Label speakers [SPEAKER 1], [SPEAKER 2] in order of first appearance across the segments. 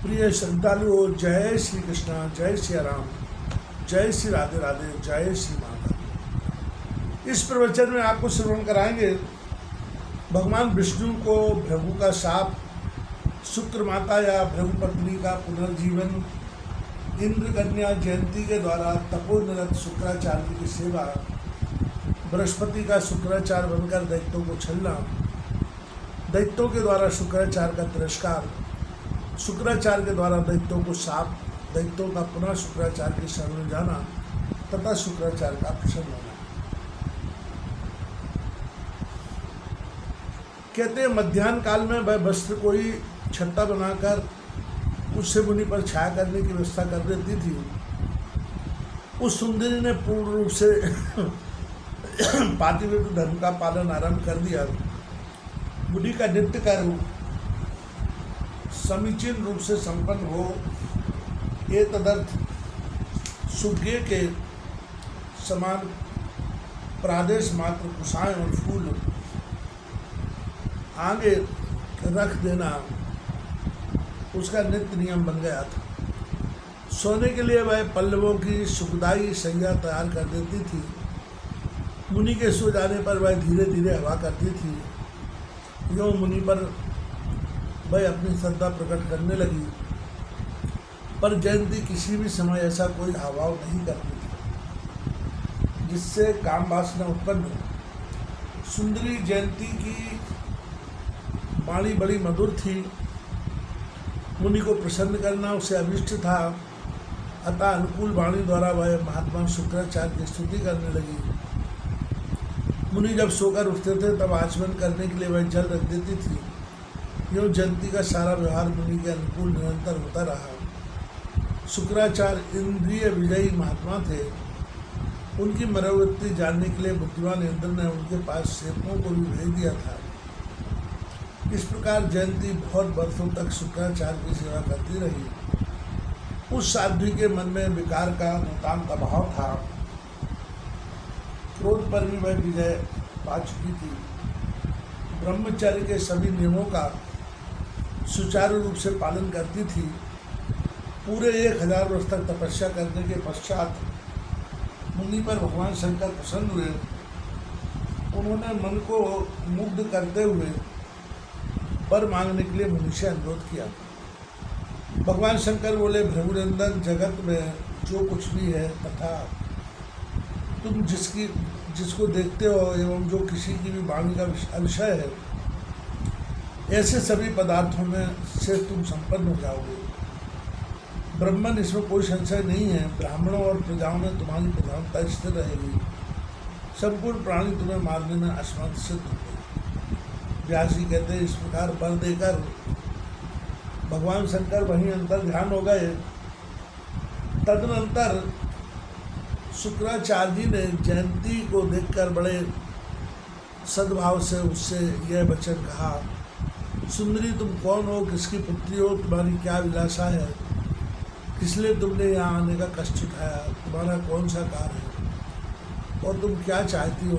[SPEAKER 1] प्रिय श्रद्धालुओं, जय श्री कृष्णा, जय श्री राम, जय श्री राधे राधे, जय श्री माता। इस प्रवचन में आपको श्रवण कराएंगे भगवान विष्णु को भृगु का शाप, शुक्र माता या भृगु पत्नी का पुनर्जीवन, इंद्र कन्या जयंती के द्वारा तपोनिरत शुक्राचार्य की सेवा, बृहस्पति का शुक्राचार्य बनकर दैत्यों को छलना, दैत्यों के द्वारा शुक्राचार्य का तिरस्कार, शुक्राचार्य के द्वारा दैत्यों को शाप, दैत्यों का पुनः शुक्राचार्य की शरण में जाना तथा शुक्राचार्य का प्रसन्न होना। कहते हैं मध्याह्न काल में वह वस्त्र कोई छत्ता बनाकर उससे मुनि पर छाया करने की व्यवस्था कर देती थी। उस सुंदरी ने पूर्ण रूप से पातिव्रत्य धर्म का पालन आरंभ कर दिया। मुनि का नित्य कर्म समीचीन रूप से संपन्न हो, ये तदर्थ सुज्ञ के समान प्रादेश मात्र कुशाएं और फूल आगे रख देना उसका नित्य नियम बन गया था। सोने के लिए वह पल्लवों की सुखदायी सैया तैयार कर देती थी। मुनि के सो जाने पर वह धीरे धीरे हवा करती थी। यों मुनि पर वह अपनी श्रद्धा प्रकट करने लगी, पर जयंती किसी भी समय ऐसा कोई हाव नहीं करती थी जिससे काम वासना उत्पन्न हो। सुंदरी जयंती की वाणी बड़ी मधुर थी। मुनि को प्रसन्न करना उसे अभिष्ट था, अतः अनुकूल वाणी द्वारा वह महात्मा शुक्राचार्य की स्तुति करने लगी। मुनि जब सोकर उठते थे तब आचमन करने के लिए वह जल रख देती थी। यूँ जयंती का सारा व्यवहार मुनि के अनुकूल निरंतर होता रहा। शुक्राचार्य इंद्रिय विजयी महात्मा थे। उनकी मनोवृत्ति जानने के लिए बुद्धिमान इंद्र ने उनके पास सेवकों को भी भेज दिया था। इस प्रकार जयंती बहुत वर्षों तक शुक्राचार्य की सेवा करती रही। उस साध्वी के मन में विकार का नितांत अभाव था। क्रोध पर भी वह विजय पा चुकी थी। ब्रह्मचर्य के सभी नियमों का सुचारू रूप से पालन करती थी। पूरे 1000 वर्ष तक तपस्या करने के पश्चात मुनि पर भगवान शंकर प्रसन्न हुए। उन्होंने मन को मुग्ध करते हुए वर मांगने के लिए मुनि से अनुरोध किया। भगवान शंकर बोले, भृगुनंदन, जगत में जो कुछ भी है तथा तुम जिसको देखते हो एवं जो किसी की भी वाणी का विषय है, ऐसे सभी पदार्थों में से तुम संपन्न हो जाओगे। ब्रह्मन, इसमें कोई संशय नहीं है। ब्राह्मणों और प्रजाओं में तुम्हारी प्रधानता स्थिर रहेगी। संपूर्ण प्राणी तुम्हें मारने में असमर्थ सिद्ध होंगे। व्यास जी कहते हैं, इस प्रकार वर देकर भगवान शंकर वहीं अंतर ध्यान हो गए। तदनंतर शुक्राचार्य जी ने जयंती को देखकर बड़े सद्भाव से उससे यह वचन कहा, सुंदरी, तुम कौन हो, किसकी पुत्री हो, तुम्हारी क्या विलासा है, किस लिए तुमने यहाँ आने का कष्ट उठाया, तुम्हारा कौन सा कार्य है और तुम क्या चाहती हो।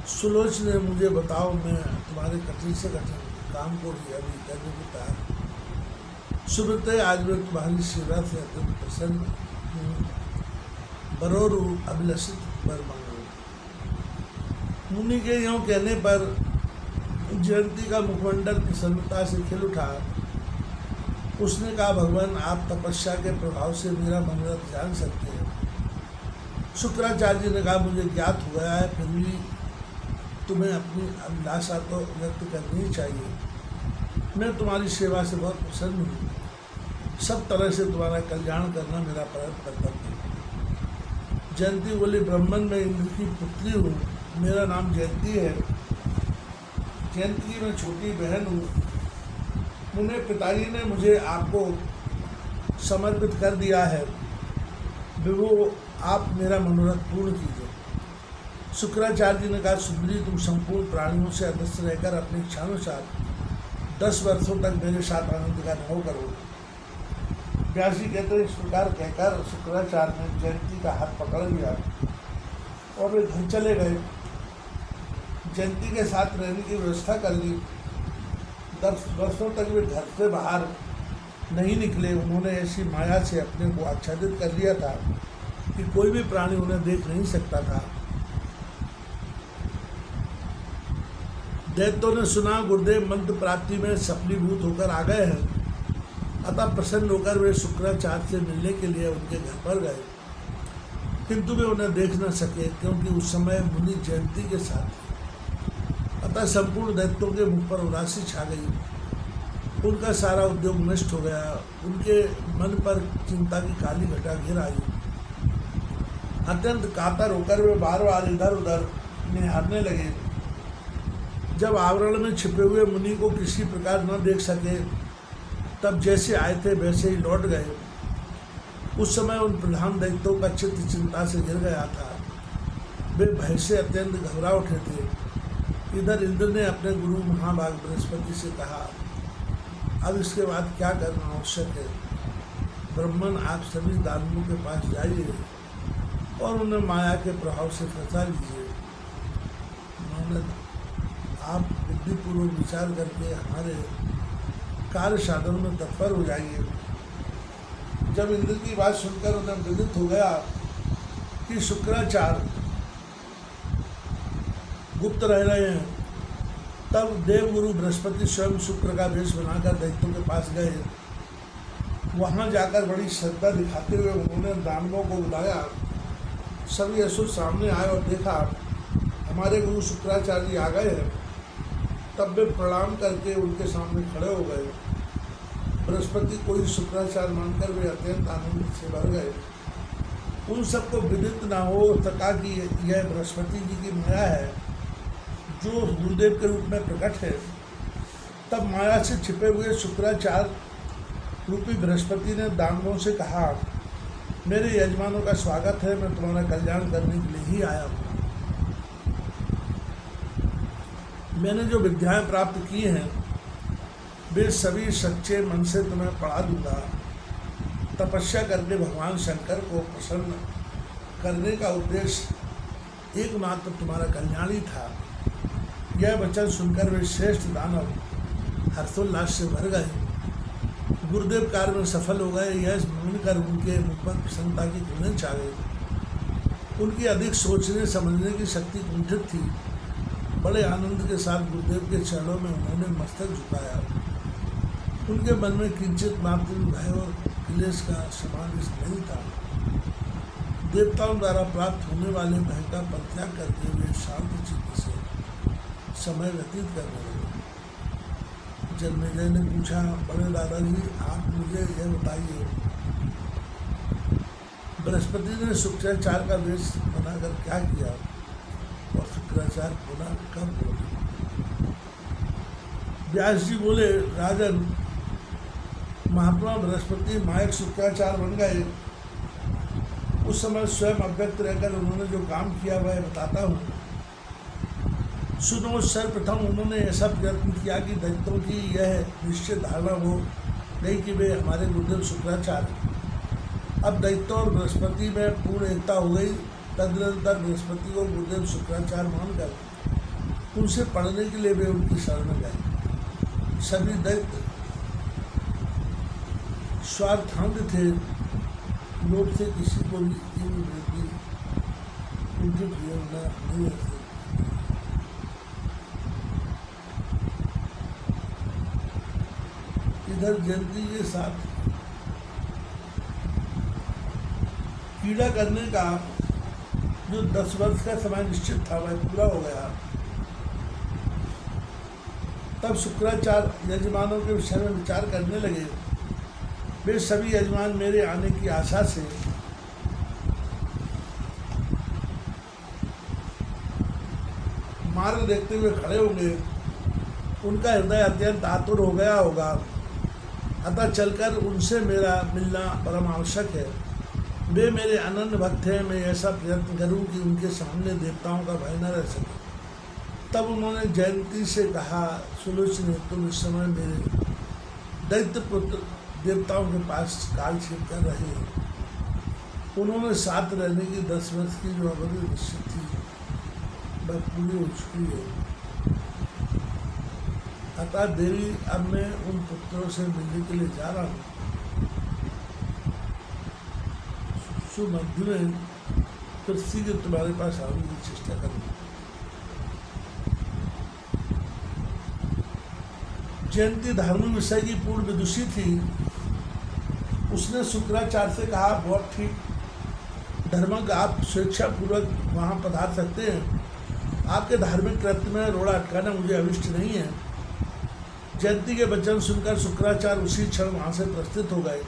[SPEAKER 1] सुलोचने, मुझे बताओ, मैं तुम्हारे कठिन से कठिन काम को भी अभी करने को तैयार। सुब्रते, आज मैं तुम्हारी सेवा से अत्यंत प्रसन्न हूँ। बरोरु अभिलषित वर मांगो। मुनि के यों कहने पर जयंती का मुखमंडल प्रसन्नता से खिल उठा। उसने कहा, भगवान, आप तपस्या के प्रभाव से मेरा मनोरथ जान सकते हैं। शुक्राचार्य जी ने कहा, मुझे ज्ञात हो गया है, फिर भी तुम्हें अपनी अभिलाषा तो व्यक्त करनी ही चाहिए। मैं तुम्हारी सेवा से बहुत प्रसन्न हूँ। सब तरह से तुम्हारा कल्याण करना मेरा परम कर्तव्य है। जयंती बोली, ब्राह्मण, मैं इंद्र की पुत्री हूँ, मेरा नाम जयंती है। जयंती की मैं छोटी बहन हूँ। मुने पिताजी ने मुझे आपको समर्पित कर दिया है। विभु, आप मेरा मनोरथ पूर्ण कीजिए। शुक्राचार्य जी ने कहा, सुंदरी, तुम संपूर्ण प्राणियों से अदृश्य रहकर अपनी इच्छानुसार 10 वर्षों तक मेरे साथ आनंद का अनुभव करो। व्यास जी कहते हैं, इस प्रकार कहकर शुक्राचार्य ने जयंती का हाथ पकड़ लिया और वे घर चले गए। जयंती के साथ रहने की व्यवस्था कर ली। 10 वर्षों तक वे घर से बाहर नहीं निकले। उन्होंने ऐसी माया से अपने को आच्छादित कर लिया था कि कोई भी प्राणी उन्हें देख नहीं सकता था। दैत्यों ने सुना गुरुदेव मंत्र प्राप्ति में सफलीभूत होकर आ गए हैं, अतः प्रसन्न होकर वे शुक्राचार्य से मिलने के लिए उनके घर पर गए, किंतु वे उन्हें देख न सके क्योंकि उस समय मुनि जयंती के साथ थे। अतः संपूर्ण दैत्यों के मुख पर उदासी छा गई, उनका सारा उद्योग नष्ट हो गया, उनके मन पर चिंता की काली घटा घिर आई। अत्यंत कातर होकर वे बार बार इधर उधर निहारने लगे। जब आवरण में छिपे हुए मुनि को किसी प्रकार न देख सके, तब जैसे आए थे वैसे ही लौट गए। उस समय उन प्रधान दैत्यों का चित्त चिंता से गिर गया था, वे भय से अत्यंत घबरा उठे थे। इधर इंद्र ने अपने गुरु महाभाग बृहस्पति से कहा, अब इसके बाद क्या करना आवश्यक है? ब्रह्मन, आप सभी दानवों के पास जाइए और उन्हें माया के प्रभाव से फंसा लीजिए। उन्होंने आप बुद्धिपूर्वक विचार करके हमारे कार्य साधन में तत्पर हो जाइए। जब इंद्र की बात सुनकर उन्हें विदित हो गया कि शुक्राचार्य गुप्त रह रहे हैं, तब देवगुरु बृहस्पति स्वयं शुक्र का वेश बनाकर दैत्यों के पास गए। वहां जाकर बड़ी श्रद्धा दिखाते हुए उन्होंने दानवों को बुलाया। सभी असुर सामने आए और देखा हमारे गुरु शुक्राचार्य जी आ गए हैं। तब वे प्रणाम करके उनके सामने खड़े हो गए। बृहस्पति को ही शुक्राचार्य मानकर वे अत्यंत आनंद से भर गए। उन सबको विदित न हो सका कि यह बृहस्पति जी की माया है जो गुरुदेव के रूप में प्रकट है। तब माया से छिपे हुए शुक्राचार्य रूपी बृहस्पति ने दानवों से कहा, मेरे यजमानों का स्वागत है, मैं तुम्हारा कल्याण करने के लिए ही आया हूँ। मैंने जो विद्याएं प्राप्त की हैं वे सभी सच्चे मन से तुम्हें पढ़ा दूंगा। तपस्या करके भगवान शंकर को प्रसन्न करने का उद्देश्य एकमात्र तुम्हारा कल्याण ही था। यह वचन सुनकर वे श्रेष्ठ दानव हर्षोल्लास से भर गए। गुरुदेव कार्य में सफल हो गए, यह सुनकर उनके मुख पर प्रसन्नता की किरणें छा गई। उनकी अधिक सोचने समझने की शक्ति कुंठित थी। बड़े आनंद के साथ गुरुदेव के चरणों में उन्होंने मस्तक झुकाया। उनके मन में किंचित मात्र भय और क्लेश का समावेश नहीं था। देवताओं द्वारा प्राप्त होने वाले भय का परित्याग करके वे शांत चित्त से समय व्यतीत करने लगे। जन्मेजय ने पूछा, बड़े दादाजी आप मुझे यह बताइए, बृहस्पति ने शुक्राचार्य का वेश बनाकर क्या किया और शुक्राचार्य बोला कब बोले? व्यास जी बोले, राजन, महात्मा बृहस्पति मायक शुक्राचार्य बन गए। उस समय स्वयं अव्यक्त रहकर उन्होंने जो काम किया वह बताता हूँ, सुनो। सर्वप्रथम उन्होंने ऐसा प्रयत्न किया कि दैत्यों की यह निश्चित धारणा हो गई कि वे हमारे गुरुदेव शुक्राचार्य। अब दैत्यों और बृहस्पति में पूर्ण एकता हो गई। तदनंतर बृहस्पति को गुरुदेव शुक्राचार्य मानकर उनसे पढ़ने के लिए वे उनकी शरण में गए। सभी दैत्य स्वार्थांध थे, लोभ से किसी को भी वृद्धि उनके प्रिय नहीं रहते। इधर जयंती के साथ कीड़ा करने का जो 10 वर्ष का समय निश्चित था वह पूरा हो गया। तब शुक्राचार्य यजमानों के विषय में विचार करने लगे। वे सभी यजमान मेरे आने की आशा से मार्ग देखते हुए खड़े होंगे। उनका हृदय अत्यंत आतुर हो गया होगा, अतः चलकर उनसे मेरा मिलना परम आवश्यक है। वे मेरे अनन्य भक्त हैं, मैं ऐसा प्रयत्न करूं कि उनके सामने देवताओं का भय न रह सके। तब उन्होंने जयंती से कहा, सुलोचनी, तुम इस समय मेरे दैत्य पुत्र देवताओं के पास कालक्षेप कर रहे हैं। उन्होंने साथ रहने की 10 वर्ष की जो अवधि निश्चित थी वह पूरी हो चुकी है। अतः देवी अब मैं उन पुत्रों से मिलने के लिए जा रहा हूँ। सुमध्य में फिर सीधे तुम्हारे पास आने की चेष्टा करूँगी। जयंती धार्मिक विषय की पूर्ण विदुषी थी। उसने शुक्राचार्य से कहा, बहुत ठीक, धर्मज्ञ आप स्वेच्छापूर्वक वहाँ पधार सकते हैं। आपके धार्मिक कृत्य में रोड़ा अटकाना मुझे अभिष्ट नहीं है। जयंती के वचन सुनकर शुक्राचार्य उसी क्षण वहाँ से प्रस्थित हो गए।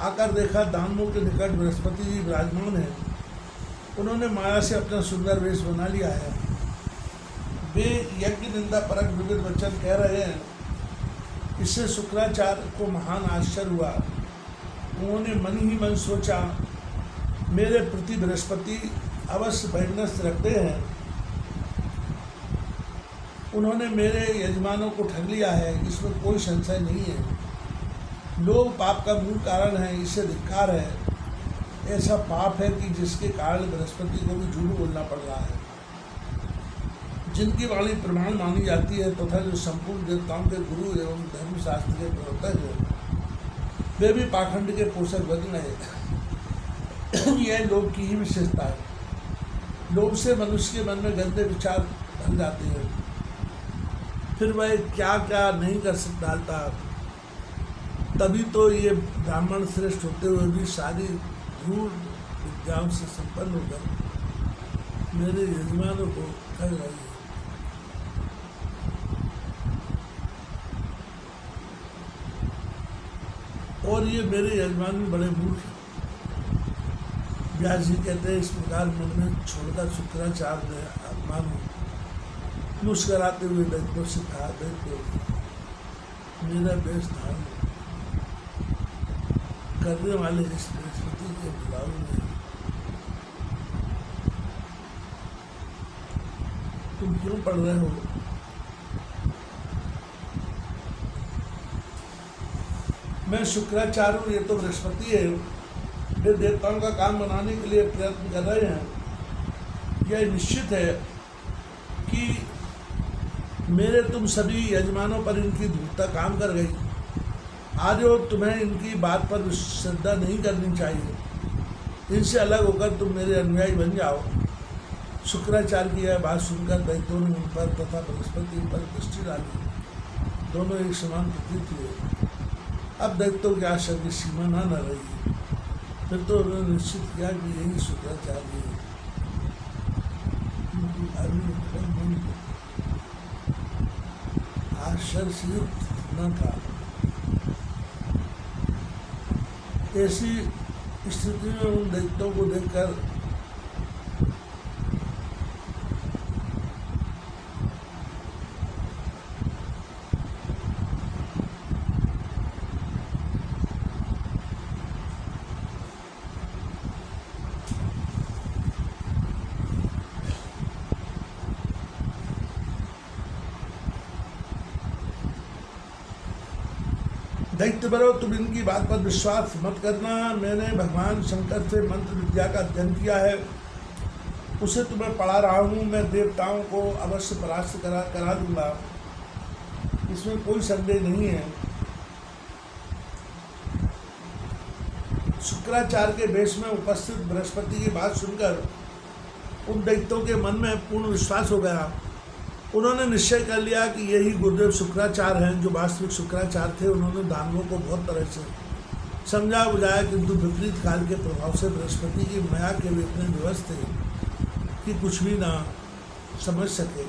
[SPEAKER 1] आकर देखा दानवों के निकट बृहस्पति जी विराजमान हैं। उन्होंने माया से अपना सुंदर वेश बना लिया है। वे यज्ञ निंदा परक विविध वचन कह रहे हैं। इससे शुक्राचार्य को महान आश्चर्य हुआ। उन्होंने मन ही मन सोचा, मेरे प्रति बृहस्पति अवश्य वैमनस्य रखते हैं। उन्होंने मेरे यजमानों को ठग लिया है, इसमें कोई संशय नहीं है। लोभ पाप का मूल कारण है, इससे धिक्कार है। ऐसा पाप है कि जिसके कारण बृहस्पति को भी झूठ बोलना पड़ रहा है। जिनकी वाणी प्रमाण मानी जाती है तथा जो संपूर्ण देवताओं के गुरु एवं धर्मशास्त्र के प्रवर्तक हैं, वे भी पाखंड के पोषक बन गए। यह लोभ की ही विशेषता है। लोभ से मनुष्य के मन में गंदे विचार भर जाते हैं। फिर वह क्या क्या नहीं कर डालता। तभी तो ये ब्राह्मण श्रेष्ठ होते हुए भी सारी धूल विद्याओं से संपन्न होकर मेरे यजमानों को ठग रही है। और ये मेरे यजमान भी बड़े मूर्ख हैं। व्यास जी कहते हैं, इस प्रकार मन में छोड़कर शुक्राचार्य ने अपमान मुस्कराते हुए दैत्यों से कहा, दैत्यों, मेरा वेश धारण करने वाले इस बृहस्पति के बुलाव में तुम क्यों पढ़ रहे हो? मैं शुक्राचार्य हूँ, ये तो बृहस्पति है। वे देवताओं का काम बनाने के लिए प्रयत्न कर रहे हैं। यह निश्चित है कि मेरे तुम सभी यजमानों पर इनकी धूर्तता काम कर गई। आज तुम्हें इनकी बात पर श्रद्धा नहीं करनी चाहिए। इनसे अलग होकर तुम मेरे अनुयायी बन जाओ। शुक्राचार्य की यह बात सुनकर दैत्यों ने उन पर तथा बृहस्पति पर दृष्टि डाली। दोनों एक समान प्रतीत हुए। अब दैत्यों के आश्चर्य की सीमा न रही। फिर तो उन्होंने निश्चित किया कि यही शुक्राचार्य है। आश्चर्य से युक्त न था। ऐसी स्थिति में उन दैत्यों को देखकर दैत्य बरो, तुम इनकी बात पर विश्वास मत करना। मैंने भगवान शंकर से मंत्र विद्या का अध्ययन किया है, उसे तुम्हें पढ़ा रहा हूँ। मैं देवताओं को अवश्य परास्त करा दूंगा, इसमें कोई संदेह नहीं है। शुक्राचार्य के वेश में उपस्थित बृहस्पति की बात सुनकर उन दैत्यों के मन में पूर्ण विश्वास हो गया। उन्होंने निश्चय कर लिया कि यही गुरुदेव शुक्राचार्य हैं, जो वास्तविक शुक्राचार्य थे। उन्होंने दानवों को बहुत तरह से समझा बुझाया, किंतु विपरीत काल के प्रभाव से बृहस्पति की माया के वे इतने विवश थे कि कुछ भी ना समझ सके।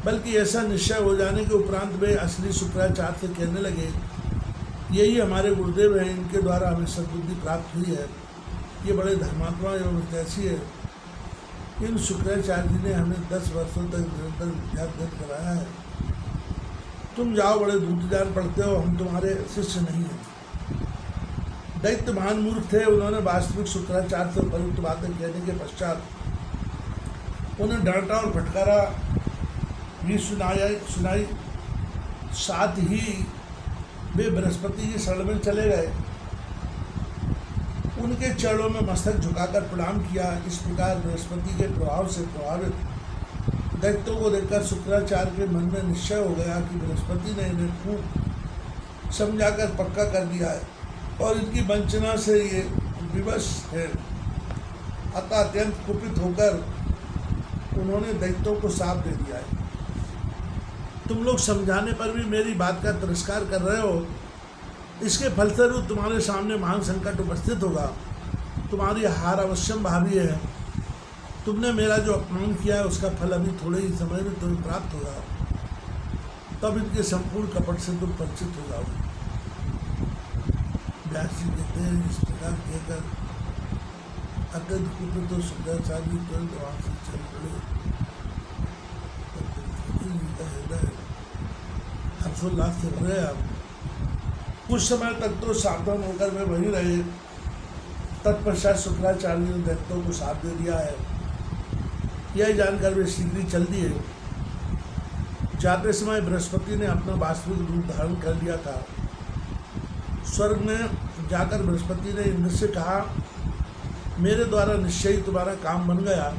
[SPEAKER 1] बल्कि ऐसा निश्चय हो जाने के उपरांत वे असली शुक्राचार्य से कहने लगे, यही हमारे गुरुदेव हैं, इनके द्वारा हमें सद्बुद्धि प्राप्त हुई है। ये बड़े धर्मात्मा एवं हितैषी है। इन शुक्राचार्य जी ने हमें 10 वर्षों तक निरंतर विद्याभ्यास कराया है। तुम जाओ, बड़े दूत ज्ञान पढ़ते हो, हम तुम्हारे शिष्य नहीं हैं। दैत्य महान मूर्ख थे। उन्होंने वास्तविक शुक्राचार्य से उपयुक्त बातें कहने के पश्चात उन्हें डांटा और फटकारा भी सुनाई। साथ ही वे बृहस्पति की शरण में चले गए, उनके चरणों में मस्तक झुकाकर प्रणाम किया। इस प्रकार बृहस्पति के प्रभाव से प्रभावित दैत्यों को देखकर शुक्राचार्य के मन में निश्चय हो गया कि बृहस्पति ने इन्हें खूब समझाकर पक्का कर दिया है और इनकी वंचना से ये विवश है। अतः अत्यंत कुपित होकर उन्होंने दैत्यों को शाप दे दिया है। तुम लोग समझाने पर भी मेरी बात का तिरस्कार कर रहे हो, इसके फलस्वरूप तुम्हारे सामने महान संकट उपस्थित होगा। तुम्हारी हार अवश्यम भावी है। तुमने मेरा जो अपमान किया है उसका फल अभी थोड़े ही समय में तुम्हें प्राप्त होगा, तब इनके संपूर्ण कपट से तुम परिचित हो जाओगे। व्यास जी कहते हैं, इस प्रकार कहकर अत्यंत कुपित तो शुक्राचार्य तुरंत वहाँ से चल पड़े। हृदय हर्षोल्लास से भर गया। कुछ समय तक तो सावधान होकर वे वहीं रहे। तत्पश्चात शुक्राचार्य ने दैत्यों को साथ दे दिया है। यह जानकर वे शीघ्र चल दिए। जाते समय बृहस्पति ने अपना वास्तविक रूप धारण कर लिया था। स्वर्ग में जाकर बृहस्पति ने इंद्र से कहा, मेरे द्वारा निश्चय ही तुम्हारा काम बन गया,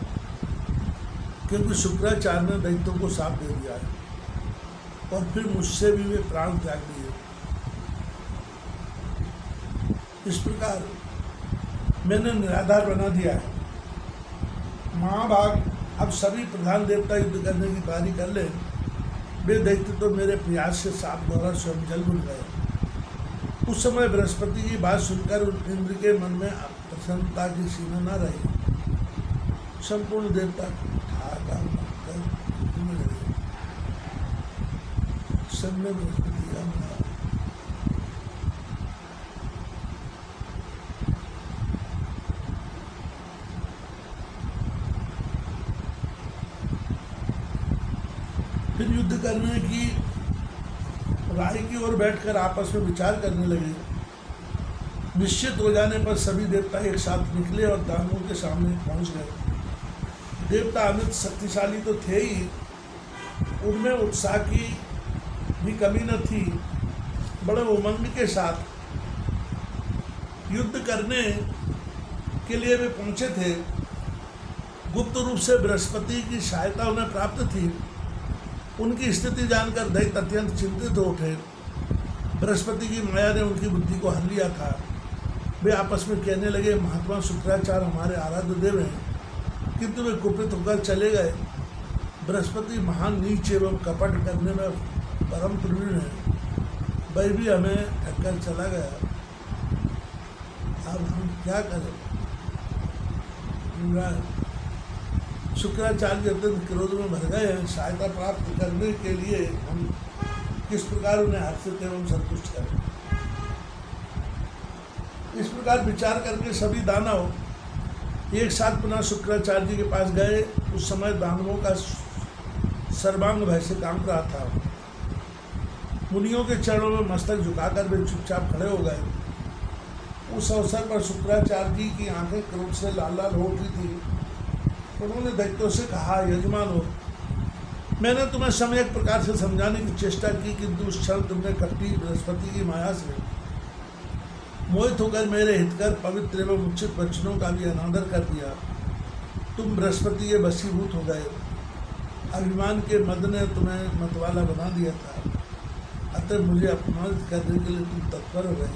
[SPEAKER 1] क्योंकि शुक्राचार्य ने दैत्यों को साथ दे दिया है और फिर मुझसे भी वे प्राण त्याग दिए। इस प्रकार मैंने निराधार बना दिया है। महाभाग, अब सभी प्रधान देवता युद्ध करने की तैयारी कर ले। वे दैत्य तो मेरे प्रयास से साप द्वारा स्वयं जल भूल गए। उस समय बृहस्पति की बात सुनकर इंद्र के मन में प्रसन्नता की सीमा न रही। संपूर्ण देवता ठाकर सबने बृहस्पति का फिर युद्ध करने की राय की ओर बैठकर आपस में विचार करने लगे। निश्चित हो जाने पर सभी देवता एक साथ निकले और दानवों के सामने पहुंच गए। देवता अमित शक्तिशाली तो थे ही, उनमें उत्साह की भी कमी न थी। बड़े उमंग के साथ युद्ध करने के लिए वे पहुंचे थे। गुप्त रूप से बृहस्पति की सहायता उन्हें प्राप्त थी। उनकी स्थिति जानकर दैत्य अत्यंत चिंतित हो उठे। बृहस्पति की माया ने उनकी बुद्धि को हर लिया था। वे आपस में कहने लगे, महात्मा शुक्राचार्य हमारे आराध्य देव हैं, किंतु वे कुपित होकर चले गए। बृहस्पति महान नीच एवं कपट करने में परम प्रवीण है, वह भी हमें ठक्कर चला गया। अब हम क्या करें? शुक्राचार्य अत्यंत क्रोध में भर गए हैं। सहायता प्राप्त करने के लिए हम किस प्रकार उन्हें हर्षित एवं संतुष्ट करें? इस प्रकार विचार करके सभी दानव एक साथ पुनः शुक्राचार्य जी के पास गए। उस समय दानवों का सर्वांग भय से कांप रहा था। मुनियों के चरणों में मस्तक झुकाकर वे चुपचाप खड़े हो गए। उस अवसर पर शुक्राचार्य जी की आंखें क्रोध से लाल लाल हो उठी थी। उन्होंने दैत्यों से कहा, यजमानो, मैंने तुम्हें सम्यक प्रकार से समझाने की चेष्टा की, किंतु उस क्षण तुमने कपटी बृहस्पति की माया से मोहित होकर मेरे हितकर पवित्र एवं उचित वचनों का भी अनादर कर दिया। तुम बृहस्पति के वशीभूत हो गए। अभिमान के मद ने तुम्हें मतवाला बना दिया था, अतः मुझे अपमानित करने के लिए तुम तत्पर हो गए।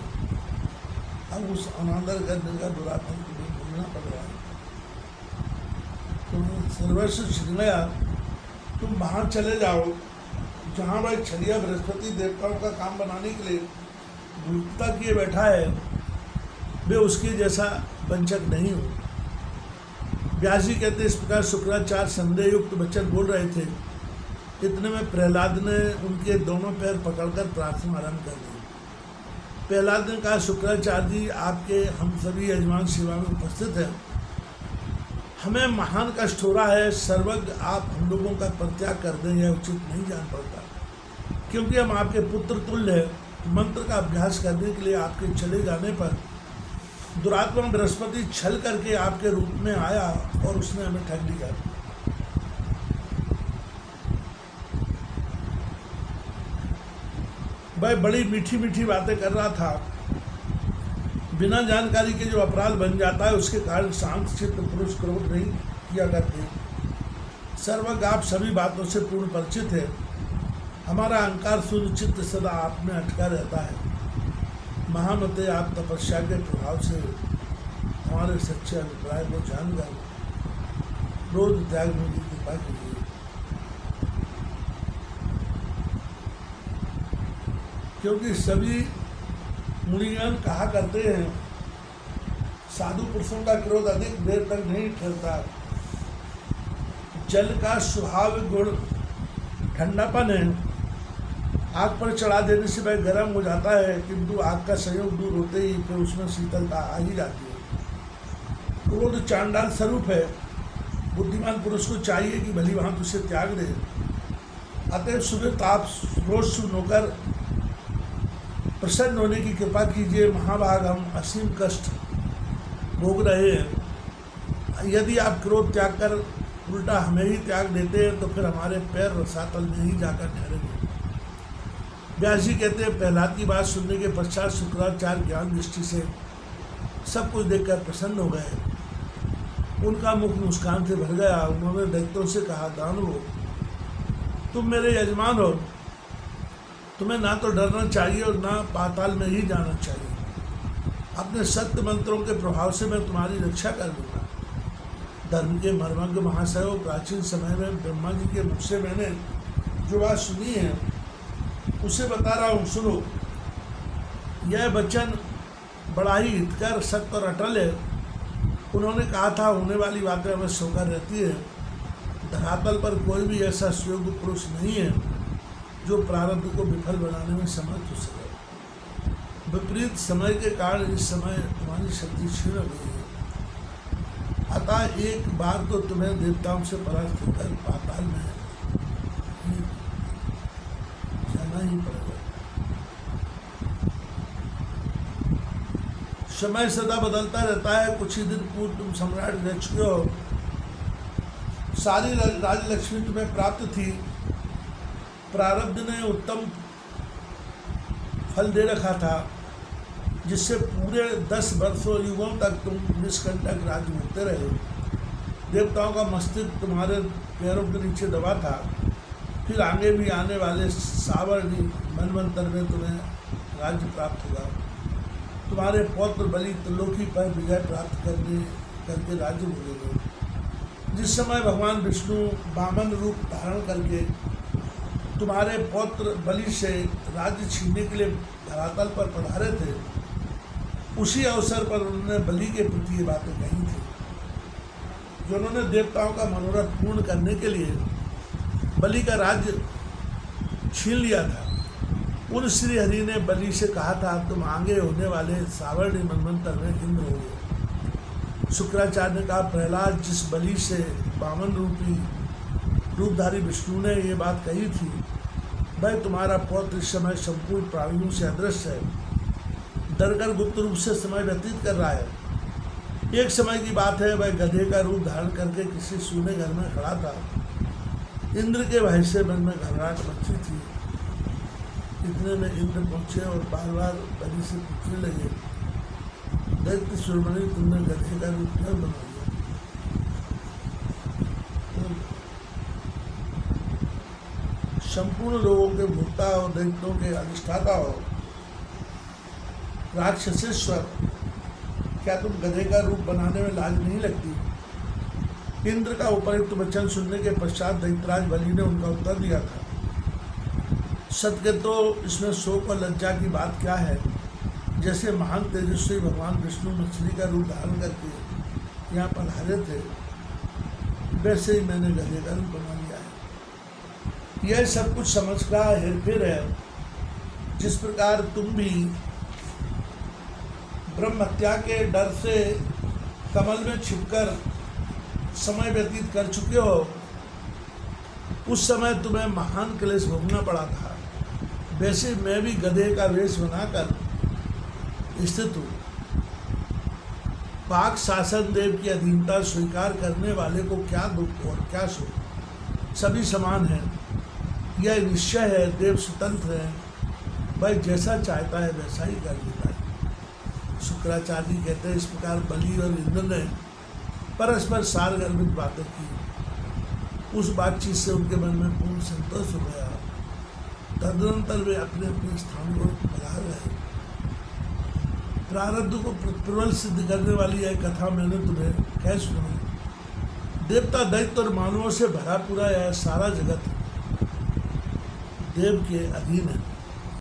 [SPEAKER 1] अब उस अनादर करने का बुरा फल तुम्हें भोगना पड़ रहा है। तुम्हें सर्वस्व छिन गया। तुम वहाँ चले जाओ जहाँ वह छलिया बृहस्पति देवताओं का काम बनाने के लिए मूर्खता किए बैठा है। वे उसके जैसा वंचक नहीं हो। व्यास जी कहते, इस प्रकार शुक्राचार्य संदेह युक्त वचन बोल रहे थे। इतने में प्रहलाद ने उनके दोनों पैर पकड़कर प्रार्थना आरंभ कर दी। प्रहलाद ने कहा, शुक्राचार्य जी, आपके हम सभी यजमान सेवा में उपस्थित हैं। हमें महान कष्ट हो रहा है। सर्वज्ञ आप हम लोगों का परित्याग कर दें, यह उचित नहीं जान पड़ता, क्योंकि हम आपके पुत्र तुल्य हैं। मंत्र का अभ्यास करने के लिए आपके चले जाने पर दुरात्मा बृहस्पति छल करके आपके रूप में आया और उसने हमें ठग लिया। वह बड़ी मीठी मीठी बातें कर रहा था। बिना जानकारी के जो अपराध बन जाता है, उसके कारण शांत चित्त पुरुष क्रोध नहीं किया करते। सर्वज्ञ आप सभी बातों से पूर्ण परिचित है। हमारा अहंकार सुनिश्चित सदा आप में अटका रहता है। महामते आप तपस्या के प्रभाव से हमारे सच्चे अभिप्राय को जानकर क्रोध त्याग में कृपा कीजिए। क्योंकि सभी मुनिगण कहा करते हैं साधु पुरुषों का क्रोध अधिक देर तक नहीं ठहरता। जल का स्वाभाविक गुण ठंडापन है। आग पर चढ़ा देने से वह गर्म हो जाता है, किंतु आग का संयोग दूर होते ही फिर उसमें शीतलता आ ही जाती है। क्रोध चांडाल स्वरूप है। बुद्धिमान पुरुष को चाहिए कि भली भांति उसे त्याग दे। अतः सुबह ताप रोज सुनोकर प्रसन्न होने की कृपा कीजिए। महाभाग हम असीम कष्ट भोग रहे हैं। यदि आप क्रोध त्याग कर उल्टा हमें ही त्याग देते हैं तो फिर हमारे पैर रसातल में ही जाकर ठहरेंगे। व्यास जी कहते हैं प्रहलाद की बात सुनने के पश्चात शुक्राचार्य ज्ञान दृष्टि से सब कुछ देखकर प्रसन्न हो गए। उनका मुख मुस्कान से भर गया। उन्होंने दैत्यों से कहा, दानवों, तुम मेरे यजमान हो, तुम्हें ना तो डरना चाहिए और ना पाताल में ही जाना चाहिए। अपने सत्य मंत्रों के प्रभाव से मैं तुम्हारी रक्षा कर दूंगा। धर्म के मर्मज्ञ महाशयों, प्राचीन समय में ब्रह्मा जी के मुख से मैंने जो बात सुनी है उसे बता रहा हूँ, सुनो। यह वचन बड़ा ही हितकर, सत्य और अटल है। उन्होंने कहा था होने वाली बातें हमें सोकर रहती है। धरातल पर कोई भी ऐसा सुयोग्य पुरुष नहीं है जो प्रारब्ध को विफल बनाने में समर्थ हो सके। विपरीत समय के कारण इस समय तुम्हारी शक्ति क्षीण हो गई है। अतः एक बार तो तुम्हें देवताओं से परास्त होकर पाताल में जाना ही पड़ेगा। समय सदा बदलता रहता है। कुछ ही दिन पूर्व तुम सम्राट रह चुके हो। सारी राजलक्ष्मी तुम्हें प्राप्त थी। प्रारब्ध ने उत्तम फल दे रखा था, जिससे पूरे 10 वर्षों युगों तक तुम निष्कंटक राज्य भोगते रहे। देवताओं का मस्तिष्क तुम्हारे पैरों के नीचे दबा था। फिर आगे भी आने वाले सावरणी मनवंतर में तुम्हें राज्य प्राप्त होगा। तुम्हारे पौत्र बलि त्रिलोकी पर विजय प्राप्त करके राज्य भोगेंगे। जिस समय भगवान विष्णु वामन रूप धारण करके तुम्हारे पौत्र बलि से राज्य छीनने के लिए धरातल पर पधारे थे, उसी अवसर पर उन्होंने बलि के प्रति ये बातें कही थी, जो उन्होंने देवताओं का मनोरथ पूर्ण करने के लिए बलि का राज्य छीन लिया था। उन श्री हरि ने बलि से कहा था, तुम आगे होने वाले सावरणी मनवंतर में इंद्र होगे। शुक्राचार्य ने कहा, प्रहलाद, जिस बलि से वामन रूपी रूपधारी विष्णु ने ये बात कही थी, वह तुम्हारा पौत्र इस समय संपूर्ण प्राणियों से अदृश्य है। डरकर गुप्त रूप से समय व्यतीत कर रहा है। एक समय की बात है, वह गधे का रूप धारण करके किसी सूने घर में खड़ा था। इंद्र के भय से मन में घबराहट मची थी। इतने में इंद्र पहुंचे और बार बार बलि से पूछने लगे, दैत्य शिरोमणि, तुमने गधे का रूप क्यों बना लिया? संपूर्ण लोगों के भोक्ता और दैत्यों के अधिष्ठाता हो, राक्षसेश्वर, क्या तुम गधे का रूप बनाने में लाज नहीं लगती? इंद्र का उपयुक्त वचन सुनने के पश्चात दैत्यराज बलि ने उनका उत्तर दिया था, सत्य तो इसमें शोक और लज्जा की बात क्या है? जैसे महान तेजस्वी भगवान विष्णु मछली का रूप धारण करके यहाँ पधारे थे, वैसे ही मैंने गधे का रूप बना लिया है। यह सब कुछ समझ का हेरफेर है। जिस प्रकार तुम भी ब्रह्म हत्या के डर से कमल में छिपकर समय व्यतीत कर चुके हो, उस समय तुम्हें महान क्लेश भोगना पड़ा था। वैसे मैं भी गधे का वेश बनाकर स्थित हूँ। पाक शासन देव की अधीनता स्वीकार करने वाले को क्या दुख और क्या सुख, सभी समान हैं। यह निश्चय है, देव स्वतंत्र है, वह जैसा चाहता है वैसा ही कर देता है। शुक्राचार्य जी कहते हैं, इस प्रकार बलि और इंद्र ने परस्पर सारगर्भित बातें की। उस बातचीत से उनके मन में पूर्ण संतोष हो गया। तदनंतर वे अपने अपने स्थान को पधार गए। प्रारब्ध को प्रबल सिद्ध करने वाली यह कथा मैंने तुम्हें कह सुनाई। देवता, दैत्य और मानवों से भरा पूरा यह सारा जगत देव के अधीन है।